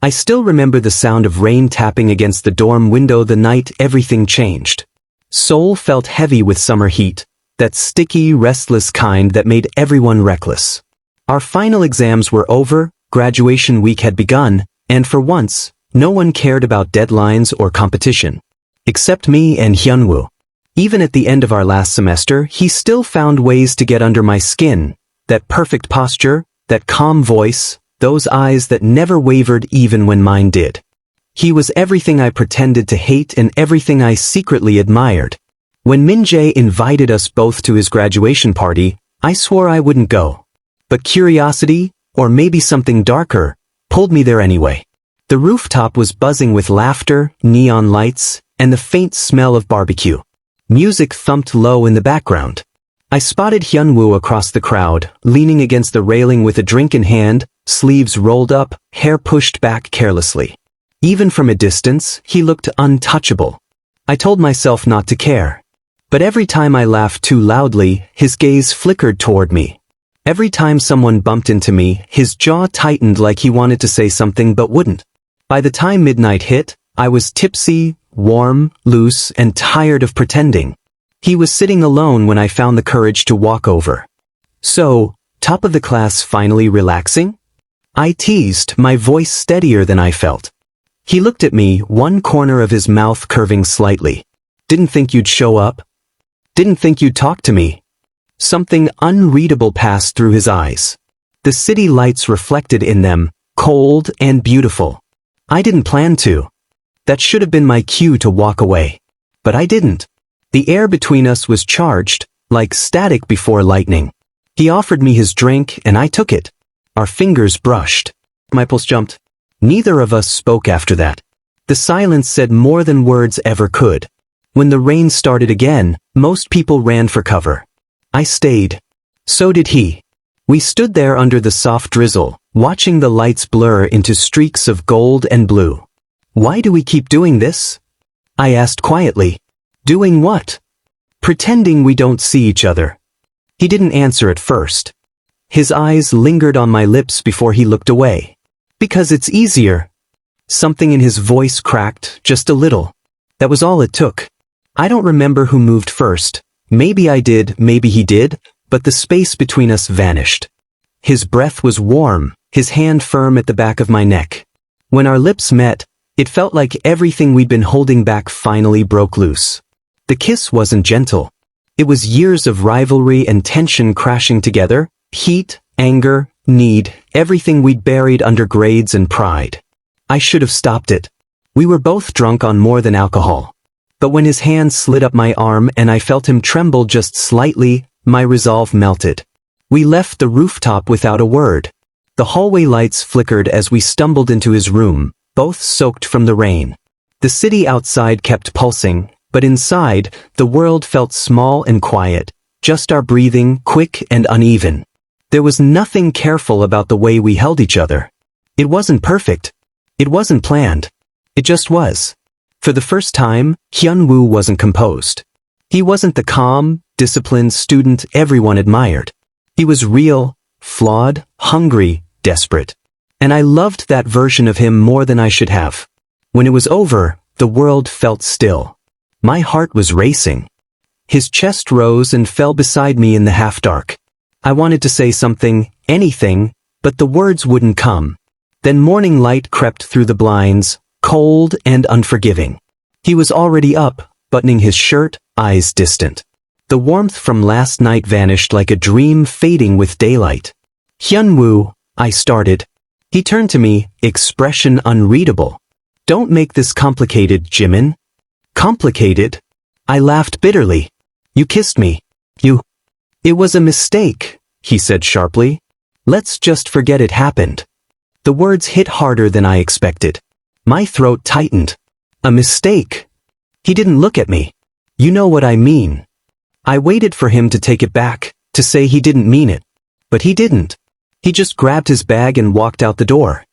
I still remember the sound of rain tapping against the dorm window the night everything changed. Seoul felt heavy with summer heat, that sticky, restless kind that made everyone reckless. Our final exams were over, graduation week had begun, and for once, no one cared about deadlines or competition. Except me and Hyunwoo. Even at the end of our last semester, he still found ways to get under my skin. That perfect posture, that calm voice, those eyes that never wavered even when mine did. He was everything I pretended to hate and everything I secretly admired. When Min-jae invited us both to his graduation party, I swore I wouldn't go. But curiosity, or maybe something darker, pulled me there anyway. The rooftop was buzzing with laughter, neon lights, and the faint smell of barbecue. Music thumped low in the background. I spotted Hyunwoo across the crowd, leaning against the railing with a drink in hand, sleeves rolled up, hair pushed back carelessly. Even from a distance, he looked untouchable. I told myself not to care. But every time I laughed too loudly, his gaze flickered toward me. Every time someone bumped into me, his jaw tightened like he wanted to say something but wouldn't. By the time midnight hit, I was tipsy, warm, loose, and tired of pretending. He was sitting alone when I found the courage to walk over. "So, top of the class finally relaxing?" I teased, my voice steadier than I felt. He looked at me, one corner of his mouth curving slightly. "Didn't think you'd show up? Didn't think you'd talk to me?" Something unreadable passed through his eyes. The city lights reflected in them, cold and beautiful. I didn't plan to. That should have been my cue to walk away. But I didn't. The air between us was charged, like static before lightning. He offered me his drink and I took it. Our fingers brushed. My pulse jumped. Neither of us spoke after that. The silence said more than words ever could. When the rain started again, most people ran for cover. I stayed. So did he. We stood there under the soft drizzle, watching the lights blur into streaks of gold and blue. "Why do we keep doing this?" I asked quietly. "Doing what?" "Pretending we don't see each other." He didn't answer at first. His eyes lingered on my lips before he looked away. "Because it's easier." Something in his voice cracked, just a little. That was all it took. I don't remember who moved first. Maybe I did, maybe he did, but the space between us vanished. His breath was warm, his hand firm at the back of my neck. When our lips met, it felt like everything we'd been holding back finally broke loose. The kiss wasn't gentle. It was years of rivalry and tension crashing together, heat, anger, need, everything we'd buried under grades and pride. I should have stopped it. We were both drunk on more than alcohol. But when his hand slid up my arm and I felt him tremble just slightly, my resolve melted. We left the rooftop without a word. The hallway lights flickered as we stumbled into his room, both soaked from the rain. The city outside kept pulsing, but inside, the world felt small and quiet, just our breathing, quick and uneven. There was nothing careful about the way we held each other. It wasn't perfect. It wasn't planned. It just was. For the first time, Hyunwoo wasn't composed. He wasn't the calm, disciplined student everyone admired. He was real, flawed, hungry, desperate. And I loved that version of him more than I should have. When it was over, the world felt still. My heart was racing. His chest rose and fell beside me in the half-dark. I wanted to say something, anything, but the words wouldn't come. Then morning light crept through the blinds, cold and unforgiving. He was already up, buttoning his shirt, eyes distant. The warmth from last night vanished like a dream fading with daylight. "Hyunwoo," I started. He turned to me, expression unreadable. "Don't make this complicated, Jimin." "Complicated?" I laughed bitterly. "You kissed me. It was a mistake," he said sharply. "Let's just forget it happened." The words hit harder than I expected. My throat tightened. A mistake. He didn't look at me. "You know what I mean." I waited for him to take it back, to say he didn't mean it. But he didn't. He just grabbed his bag and walked out the door.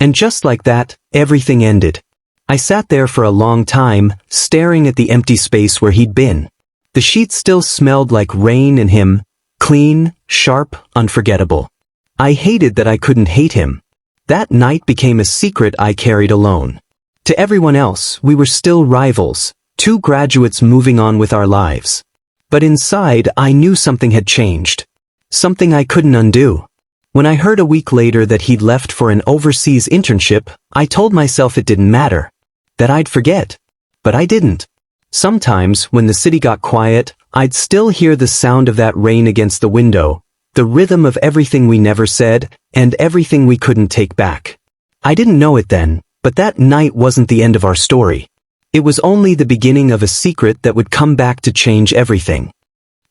And just like that, everything ended. I sat there for a long time, staring at the empty space where he'd been. The sheets still smelled like rain and him, clean, sharp, unforgettable. I hated that I couldn't hate him. That night became a secret I carried alone. To everyone else, we were still rivals, two graduates moving on with our lives. But inside, I knew something had changed. Something I couldn't undo. When I heard a week later that he'd left for an overseas internship, I told myself it didn't matter. That I'd forget. But I didn't. Sometimes, when the city got quiet, I'd still hear the sound of that rain against the window, the rhythm of everything we never said, and everything we couldn't take back. I didn't know it then, but that night wasn't the end of our story. It was only the beginning of a secret that would come back to change everything.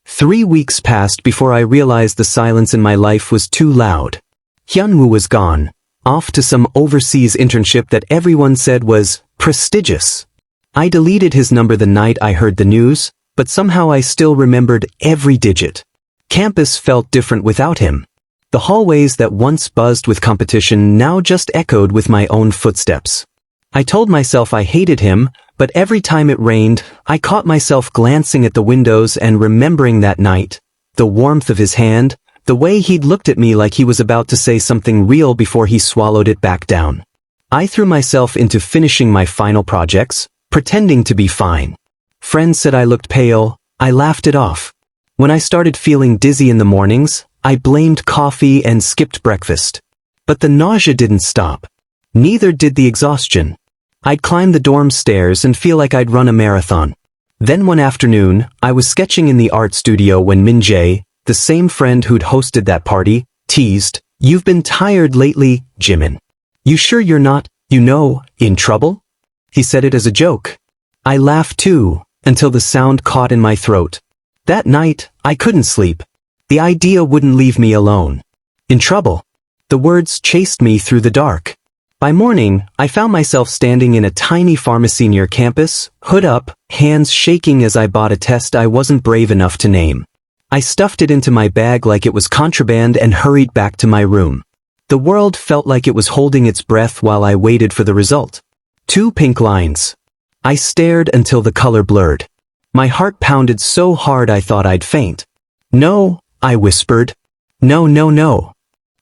3 weeks passed before I realized the silence in my life was too loud. Hyunwoo was gone, off to some overseas internship that everyone said was prestigious. I deleted his number the night I heard the news, but somehow I still remembered every digit. Campus felt different without him. The hallways that once buzzed with competition now just echoed with my own footsteps. I told myself I hated him, but every time it rained, I caught myself glancing at the windows and remembering that night, the warmth of his hand, the way he'd looked at me like he was about to say something real before he swallowed it back down. I threw myself into finishing my final projects, pretending to be fine. Friends said I looked pale, I laughed it off. When I started feeling dizzy in the mornings, I blamed coffee and skipped breakfast. But the nausea didn't stop. Neither did the exhaustion. I'd climb the dorm stairs and feel like I'd run a marathon. Then one afternoon, I was sketching in the art studio when Mjun, the same friend who'd hosted that party, teased, "You've been tired lately, Jimin. You sure you're not, in trouble?" He said it as a joke. I laughed too, until the sound caught in my throat. That night, I couldn't sleep. The idea wouldn't leave me alone. In trouble. The words chased me through the dark. By morning, I found myself standing in a tiny pharmacy near campus, hood up, hands shaking as I bought a test I wasn't brave enough to name. I stuffed it into my bag like it was contraband and hurried back to my room. The world felt like it was holding its breath while I waited for the result. 2 pink lines. I stared until the color blurred. My heart pounded so hard I thought I'd faint. "No," I whispered. "No, no, no."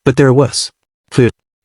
But there was.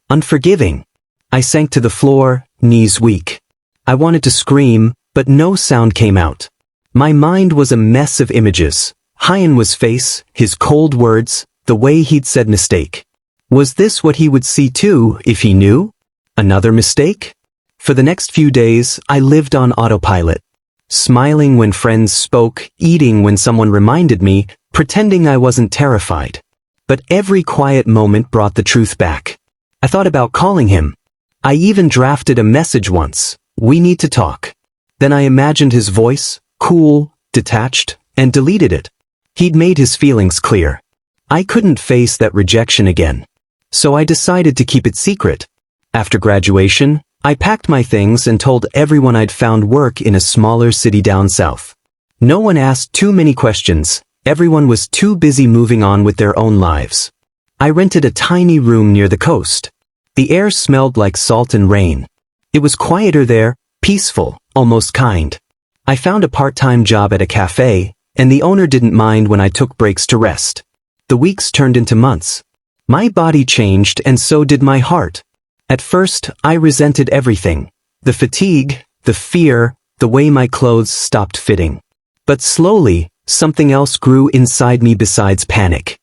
Unforgiving. I sank to the floor, knees weak. I wanted to scream, but no sound came out. My mind was a mess of images. Hyan's face, his cold words, the way he'd said mistake. Was this what he would see too, if he knew? Another mistake? For the next few days, I lived on autopilot. Smiling when friends spoke, eating when someone reminded me, pretending I wasn't terrified. But every quiet moment brought the truth back. I thought about calling him. I even drafted a message once, "We need to talk." Then I imagined his voice, cool, detached, and deleted it. He'd made his feelings clear. I couldn't face that rejection again. So I decided to keep it secret. After graduation, I packed my things and told everyone I'd found work in a smaller city down south. No one asked too many questions. Everyone was too busy moving on with their own lives. I rented a tiny room near the coast. The air smelled like salt and rain. It was quieter there, peaceful, almost kind. I found a part-time job at a cafe, and the owner didn't mind when I took breaks to rest. The weeks turned into months. My body changed and so did my heart. At first, I resented everything. The fatigue, the fear, the way my clothes stopped fitting. But slowly, something else grew inside me besides panic.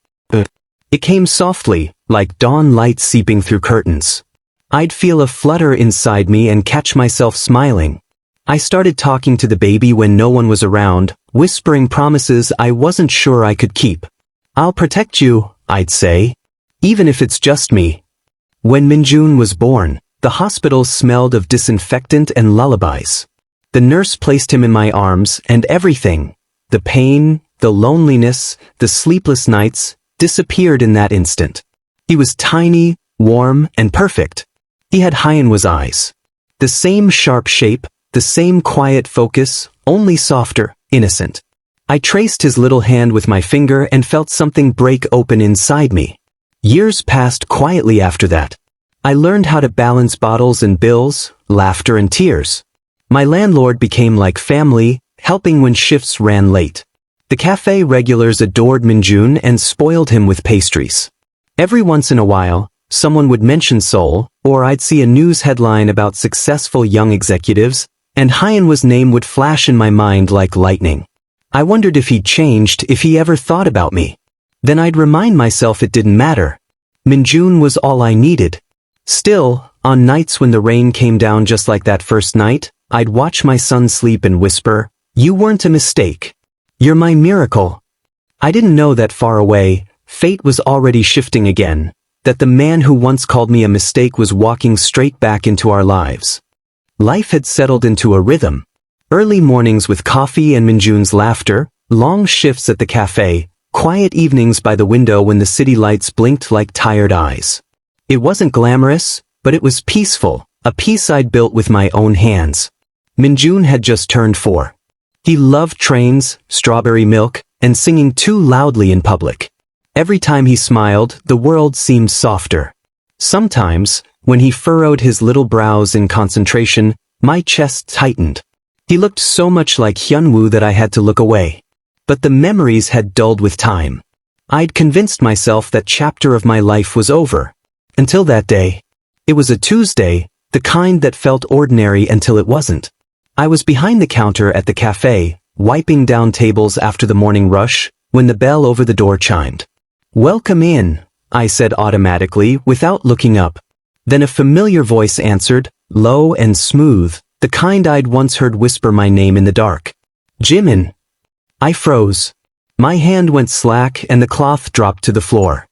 It came softly, like dawn light seeping through curtains. I'd feel a flutter inside me and catch myself smiling. I started talking to the baby when no one was around, whispering promises I wasn't sure I could keep. "I'll protect you," I'd say. "Even if it's just me." When Mjun was born, the hospital smelled of disinfectant and lullabies. The nurse placed him in my arms and everything, the pain, the loneliness, the sleepless nights, disappeared in that instant. He was tiny, warm, and perfect. He had Hyan's eyes. The same sharp shape, the same quiet focus, only softer, innocent. I traced his little hand with my finger and felt something break open inside me. Years passed quietly after that. I learned how to balance bottles and bills, laughter and tears. My landlord became like family, helping when shifts ran late. The cafe regulars adored Mjun and spoiled him with pastries. Every once in a while, someone would mention Seoul, or I'd see a news headline about successful young executives, and Hyan's name would flash in my mind like lightning. I wondered if he'd changed, if he ever thought about me. Then I'd remind myself it didn't matter. Mjun was all I needed. Still, on nights when the rain came down just like that first night, I'd watch my son sleep and whisper, "You weren't a mistake. You're my miracle." I didn't know that far away, fate was already shifting again, that the man who once called me a mistake was walking straight back into our lives. Life had settled into a rhythm. Early mornings with coffee and Mjun's laughter, long shifts at the cafe, quiet evenings by the window when the city lights blinked like tired eyes. It wasn't glamorous, but it was peaceful, a peace I'd built with my own hands. Mjun had just turned 4. He loved trains, strawberry milk, and singing too loudly in public. Every time he smiled, the world seemed softer. Sometimes, when he furrowed his little brows in concentration, my chest tightened. He looked so much like Hyunwoo that I had to look away. But the memories had dulled with time. I'd convinced myself that chapter of my life was over. Until that day. It was a Tuesday, the kind that felt ordinary until it wasn't. I was behind the counter at the cafe, wiping down tables after the morning rush, when the bell over the door chimed. "Welcome in," I said automatically, without looking up. Then a familiar voice answered, low and smooth, the kind I'd once heard whisper my name in the dark. "Jimin." I froze. My hand went slack and the cloth dropped to the floor.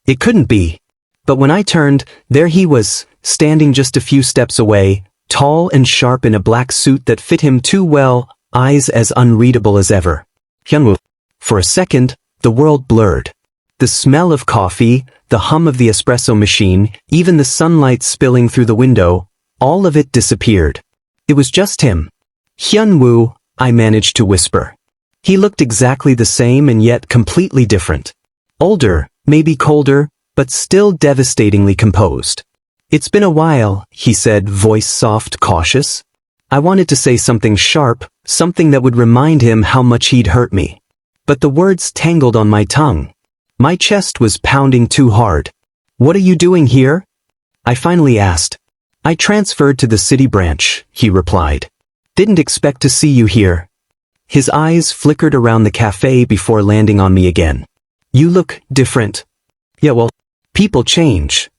It couldn't be. But when I turned, there he was, standing just a few steps away, tall and sharp in a black suit that fit him too well, eyes as unreadable as ever. Hyunwoo. For a second, the world blurred. The smell of coffee, the hum of the espresso machine, even the sunlight spilling through the window, all of it disappeared. It was just him. "Hyunwoo," I managed to whisper. He looked exactly the same and yet completely different. Older, maybe colder, but still devastatingly composed. "It's been a while," he said, voice soft, cautious. I wanted to say something sharp, something that would remind him how much he'd hurt me. But the words tangled on my tongue. My chest was pounding too hard. "What are you doing here?" I finally asked. "I transferred to the city branch," he replied. "Didn't expect to see you here." His eyes flickered around the cafe before landing on me again. "You look different." "Yeah, well, people change."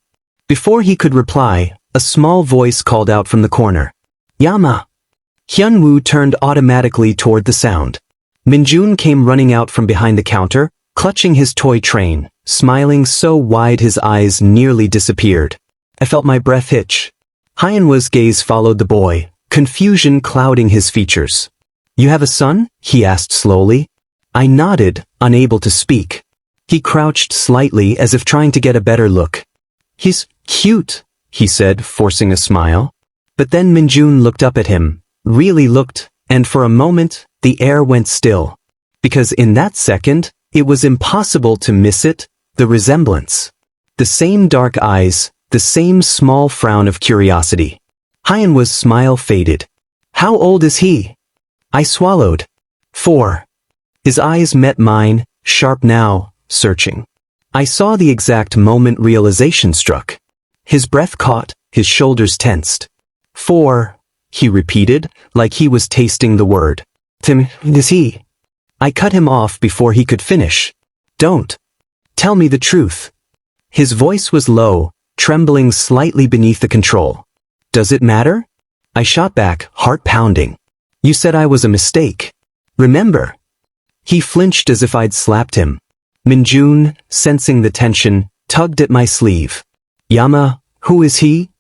Before he could reply, a small voice called out from the corner. "Yama." Hyunwoo turned automatically toward the sound. Mjun came running out from behind the counter, clutching his toy train, smiling so wide his eyes nearly disappeared. I felt my breath hitch. Hyunwoo's gaze followed the boy, confusion clouding his features. "You have a son?" he asked slowly. I nodded, unable to speak. He crouched slightly as if trying to get a better look. "He's cute," he said, forcing a smile. But then Mjun looked up at him, really looked, and for a moment, the air went still. Because in that second, it was impossible to miss it, the resemblance. The same dark eyes, the same small frown of curiosity. Hyunwoo's smile faded. "How old is he?" I swallowed. 4. His eyes met mine, sharp now, searching. I saw the exact moment realization struck. His breath caught, his shoulders tensed. 4, he repeated, like he was tasting the word. "Tim, is he?" I cut him off before he could finish. "Don't. Tell me the truth." His voice was low, trembling slightly beneath the control. "Does it matter?" I shot back, heart pounding. "You said I was a mistake. Remember?" He flinched as if I'd slapped him. Mjun, sensing the tension, tugged at my sleeve. "Yama, who is he?"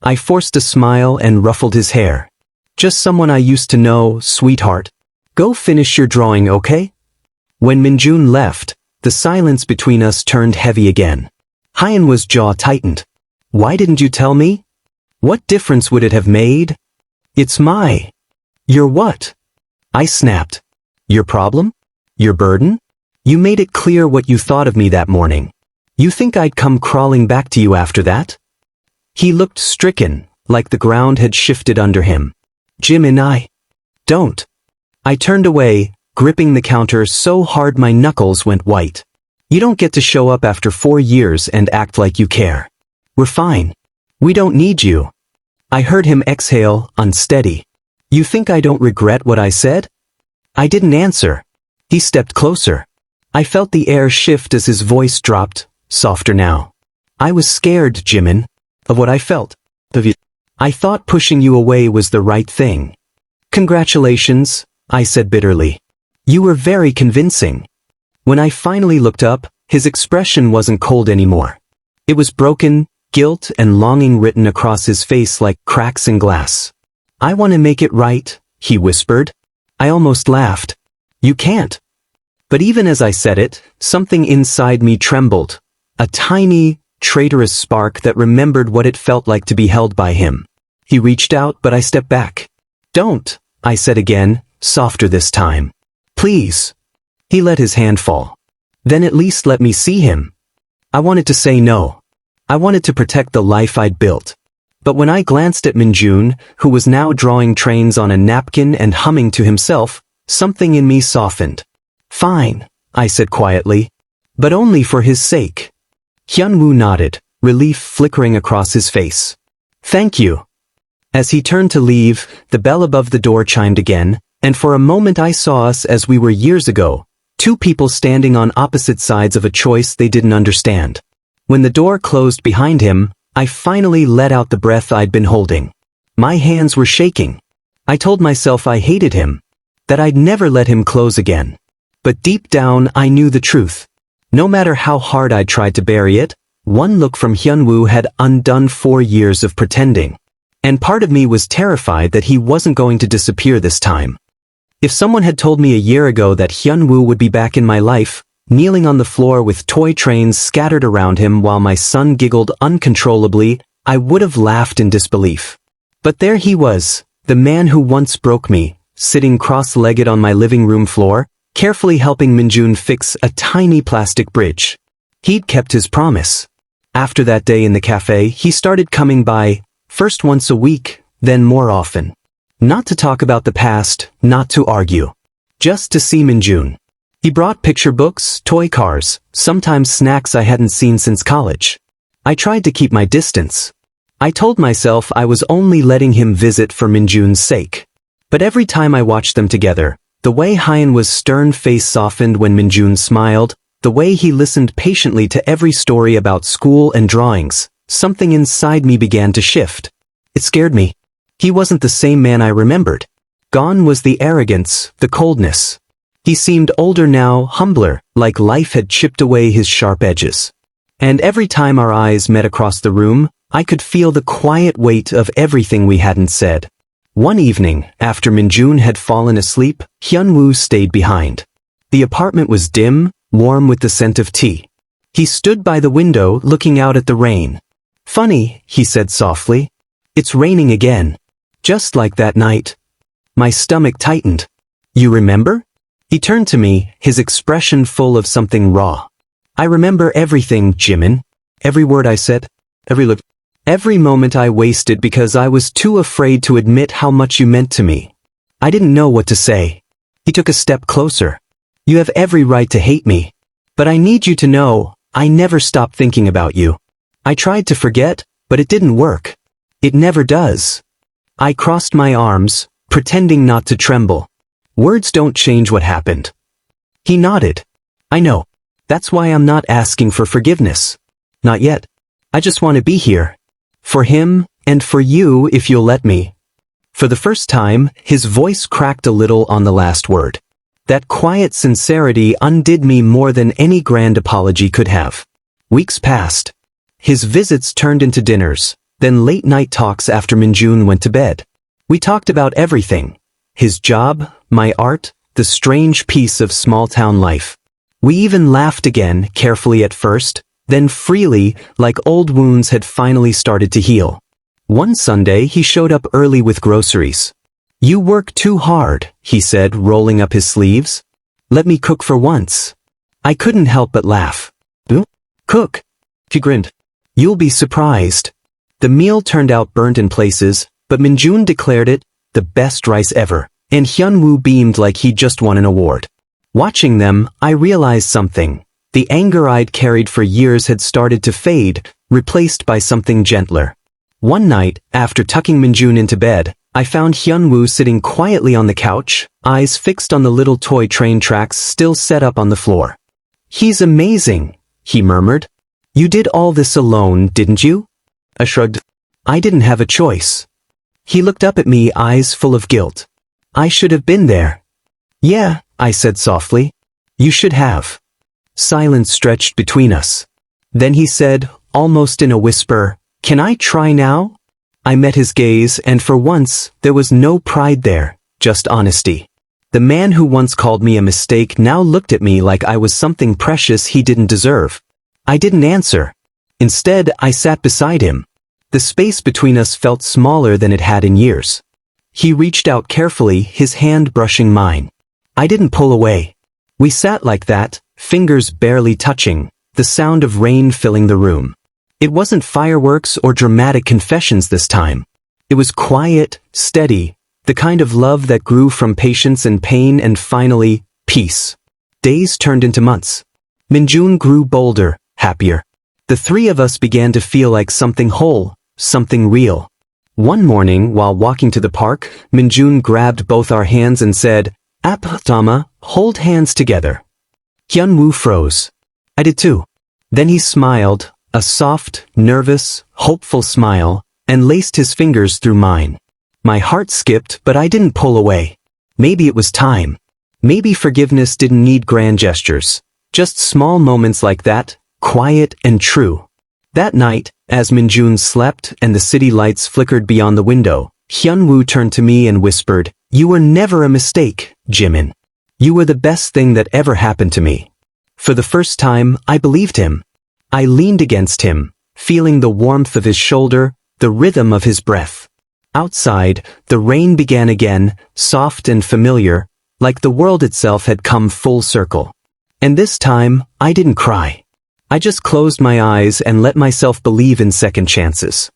I forced a smile and ruffled his hair. "Just someone I used to know, sweetheart. Go finish your drawing, okay?" When Mjun left, the silence between us turned heavy again. Hyunwoo's jaw tightened. "Why didn't you tell me? What difference would it have made?" "It's my..." "Your what?" I snapped. "Your problem? Your burden? You made it clear what you thought of me that morning. You think I'd come crawling back to you after that?" He looked stricken, like the ground had shifted under him. "Jimin, don't." I turned away, gripping the counter so hard my knuckles went white. You don't get to show up after 4 years and act like you care. We're fine. We don't need you. I heard him exhale, unsteady. You think I don't regret what I said? I didn't answer. He stepped closer. I felt the air shift as his voice dropped, softer now. I was scared, Jimin, of what I felt. Of you. I thought pushing you away was the right thing. Congratulations, I said bitterly. You were very convincing. When I finally looked up, his expression wasn't cold anymore. It was broken, guilt and longing written across his face like cracks in glass. I want to make it right, he whispered. I almost laughed. You can't. But even as I said it, something inside me trembled. A tiny, traitorous spark that remembered what it felt like to be held by him. He reached out, but I stepped back. Don't, I said again, softer this time. Please. He let his hand fall. Then at least let me see him. I wanted to say no. I wanted to protect the life I'd built. But when I glanced at Mjun, who was now drawing trains on a napkin and humming to himself, something in me softened. Fine, I said quietly. But only for his sake. Hyunwoo nodded, relief flickering across his face. Thank you. As he turned to leave, the bell above the door chimed again, and for a moment I saw us as we were years ago, two people standing on opposite sides of a choice they didn't understand. When the door closed behind him, I finally let out the breath I'd been holding. My hands were shaking. I told myself I hated him, that I'd never let him close again. But deep down I knew the truth. No matter how hard I tried to bury it, one look from Hyunwoo had undone 4 years of pretending. And part of me was terrified that he wasn't going to disappear this time. If someone had told me a year ago that Hyunwoo would be back in my life, kneeling on the floor with toy trains scattered around him while my son giggled uncontrollably, I would have laughed in disbelief. But there he was, the man who once broke me, sitting cross-legged on my living room floor, carefully helping Mjun fix a tiny plastic bridge. He'd kept his promise. After that day in the cafe, he started coming by, first once a week, then more often. Not to talk about the past, not to argue. Just to see Mjun. He brought picture books, toy cars, sometimes snacks I hadn't seen since college. I tried to keep my distance. I told myself I was only letting him visit for Minjun's sake. But every time I watched them together, the way Hyan was stern face softened when Mjun smiled, the way he listened patiently to every story about school and drawings, something inside me began to shift. It scared me. He wasn't the same man I remembered. Gone was the arrogance, the coldness. He seemed older now, humbler, like life had chipped away his sharp edges. And every time our eyes met across the room, I could feel the quiet weight of everything we hadn't said. One evening, after Mjun had fallen asleep, Hyunwoo stayed behind. The apartment was dim, warm with the scent of tea. He stood by the window looking out at the rain. Funny, he said softly. It's raining again. Just like that night. My stomach tightened. You remember? He turned to me, his expression full of something raw. I remember everything, Jimin. Every word I said, every look, every moment I wasted because I was too afraid to admit how much you meant to me. I didn't know what to say. He took a step closer. You have every right to hate me. But I need you to know, I never stopped thinking about you. I tried to forget, but it didn't work. It never does. I crossed my arms, pretending not to tremble. Words don't change what happened. He nodded. I know. That's why I'm not asking for forgiveness. Not yet. I just want to be here. For him, and for you if you'll let me. For the first time, his voice cracked a little on the last word. That quiet sincerity undid me more than any grand apology could have. Weeks passed. His visits turned into dinners, then late-night talks after Mjun went to bed. We talked about everything. His job, my art, the strange piece of small-town life. We even laughed again, carefully at first, then freely, like old wounds had finally started to heal. One Sunday he showed up early with groceries. You work too hard, he said, rolling up his sleeves. Let me cook for once. I couldn't help but laugh. Cook? He grinned. You'll be surprised. The meal turned out burnt in places, but Mjun declared it the best rice ever, and Hyunwoo beamed like he'd just won an award. Watching them, I realized something. The anger I'd carried for years had started to fade, replaced by something gentler. One night, after tucking Mjun into bed, I found Hyunwoo sitting quietly on the couch, eyes fixed on the little toy train tracks still set up on the floor. "He's amazing," he murmured. "You did all this alone, didn't you?" I shrugged. "I didn't have a choice." He looked up at me, eyes full of guilt. "I should have been there." "Yeah," I said softly. "You should have." Silence stretched between us. Then he said, almost in a whisper, "Can I try now?" I met his gaze, and for once, there was no pride there, just honesty. The man who once called me a mistake now looked at me like I was something precious he didn't deserve. I didn't answer. Instead, I sat beside him. The space between us felt smaller than it had in years. He reached out carefully, his hand brushing mine. I didn't pull away. We sat like that, fingers barely touching, the sound of rain filling the room. It wasn't fireworks or dramatic confessions this time. It was quiet, steady, the kind of love that grew from patience and pain and finally, peace. Days turned into months. Mjun grew bolder, happier. The three of us began to feel like something whole, something real. One morning, while walking to the park, Mjun grabbed both our hands and said, "Apatama, hold hands together." Hyunwoo froze. I did too. Then he smiled, a soft, nervous, hopeful smile, and laced his fingers through mine. My heart skipped, but I didn't pull away. Maybe it was time. Maybe forgiveness didn't need grand gestures. Just small moments like that, quiet and true. That night, as Mjun slept and the city lights flickered beyond the window, Hyunwoo turned to me and whispered, "You were never a mistake, Jimin. You were the best thing that ever happened to me." For the first time, I believed him. I leaned against him, feeling the warmth of his shoulder, the rhythm of his breath. Outside, the rain began again, soft and familiar, like the world itself had come full circle. And this time, I didn't cry. I just closed my eyes and let myself believe in second chances.